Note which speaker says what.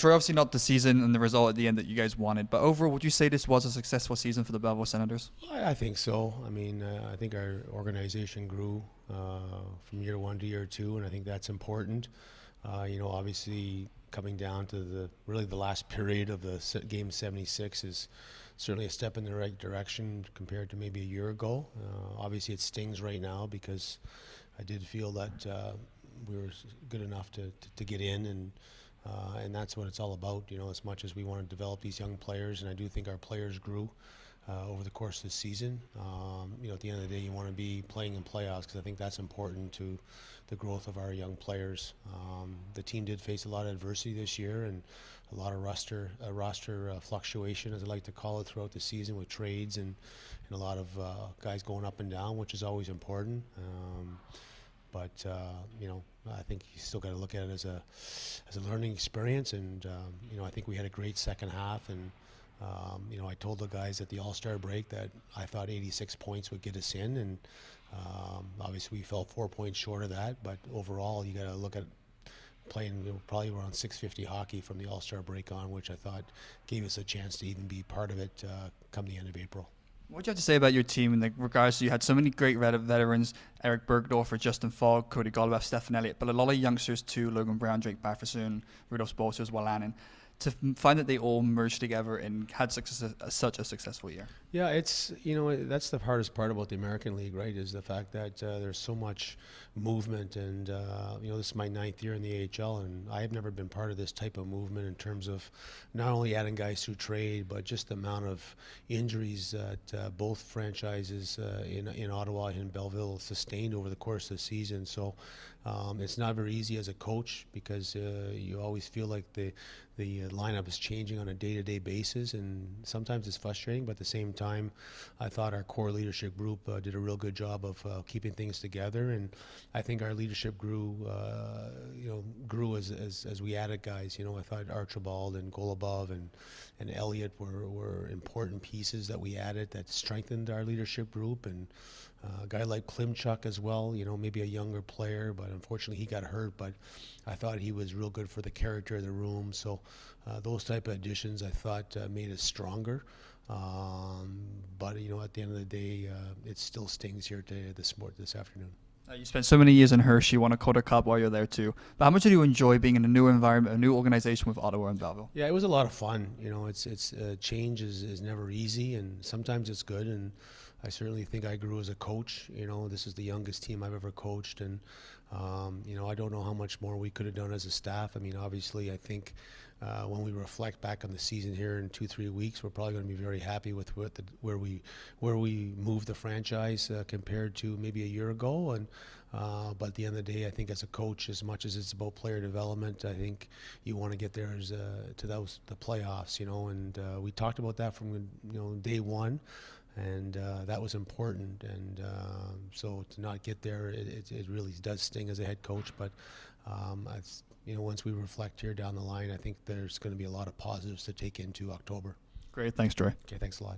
Speaker 1: Troy, obviously not the season and the result at the end that you guys wanted, but overall, would you say this was a successful season for the Belleville Senators?
Speaker 2: I think so. I mean, I think our organization grew from year one to year two, and I think that's important. Obviously coming down to really the last period of the game 76 is certainly a step in the right direction compared to maybe a year ago. Obviously it stings right now because I did feel that we were good enough to get in, and that's what it's all about, as much as we want to develop these young players, and I do think our players grew over the course of the season. At the end of the day, you want to be playing in playoffs because I think that's important to the growth of our young players. The team did face a lot of adversity this year and a lot of roster fluctuation, as I like to call it, throughout the season with trades and a lot of guys going up and down, which is always important. But I think you still got to look at it as a learning experience, and I think we had a great second half, and I told the guys at the All-Star break that I thought 86 points would get us in, and obviously we fell 4 points short of that, but overall you got to look at playing probably around 650 hockey from the All-Star break on, which I thought gave us a chance to even be part of it come the end of April.
Speaker 1: What do you have to say about your team in regards to you had so many great veterans, Eric Bergdorfer, Justin Falk, Cody Golubeff, Stefan Elliott, but a lot of youngsters too, Logan Brown, Drake Baffersoon, Rudolph Spolster as well, Lannon. To find that they all merged together and had such a successful year.
Speaker 2: Yeah, it's that's the hardest part about the American League, right? Is the fact that there's so much movement, and this is my 9th year in the AHL, and I have never been part of this type of movement in terms of not only adding guys through trade, but just the amount of injuries that both franchises in Ottawa and Belleville sustained over the course of the season. So it's not very easy as a coach because you always feel like the lineup is changing on a day-to-day basis, and sometimes it's frustrating, but at the same time I thought our core leadership group did a real good job of keeping things together, and I think our leadership grew as we added guys. I thought Archibald and Golubov and Elliott were important pieces that we added that strengthened our leadership group, and a guy like Klimchuk as well, maybe a younger player, but unfortunately he got hurt, but I thought he was real good for the character of the room. So those type of additions I thought made us stronger. But at the end of the day, it still stings here this afternoon.
Speaker 1: You spent so many years in Hershey, won a Calder Cup while you're there too. But how much did you enjoy being in a new environment, a new organization with Ottawa and Belleville?
Speaker 2: Yeah, it was a lot of fun. It's change is never easy, and sometimes it's good. And I certainly think I grew as a coach. This is the youngest team I've ever coached, and I don't know how much more we could have done as a staff. I mean, obviously, I think when we reflect back on the season here in 2-3 weeks, we're probably going to be very happy with where we moved the franchise compared to maybe a year ago. And but at the end of the day, I think as a coach, as much as it's about player development, I think you want to get there to the playoffs. And we talked about that from day one. And that was important, and so to not get there, it really does sting as a head coach. But once we reflect here down the line, I think there's going to be a lot of positives to take into October.
Speaker 1: Great, thanks, Troy.
Speaker 2: Okay, thanks a lot.